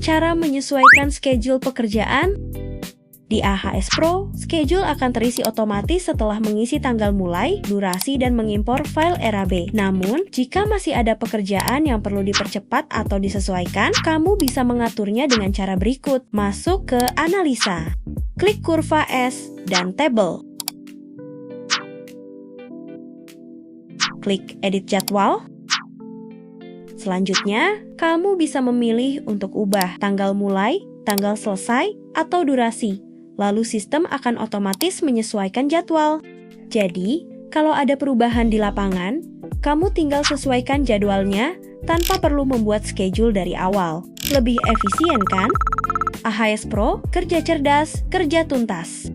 Cara menyesuaikan schedule pekerjaan. Di AHS PRO, schedule akan terisi otomatis setelah mengisi tanggal mulai, durasi, dan mengimpor file RAB. Namun, jika masih ada pekerjaan yang perlu dipercepat atau disesuaikan, kamu bisa mengaturnya dengan cara berikut. Masuk ke Analisa. Klik kurva S dan Table. Klik Edit Jadwal. Selanjutnya, kamu bisa memilih untuk ubah tanggal mulai, tanggal selesai, atau durasi. Lalu sistem akan otomatis menyesuaikan jadwal. Jadi, kalau ada perubahan di lapangan, kamu tinggal sesuaikan jadwalnya tanpa perlu membuat schedule dari awal. Lebih efisien kan? AHS PRO, kerja cerdas, kerja tuntas.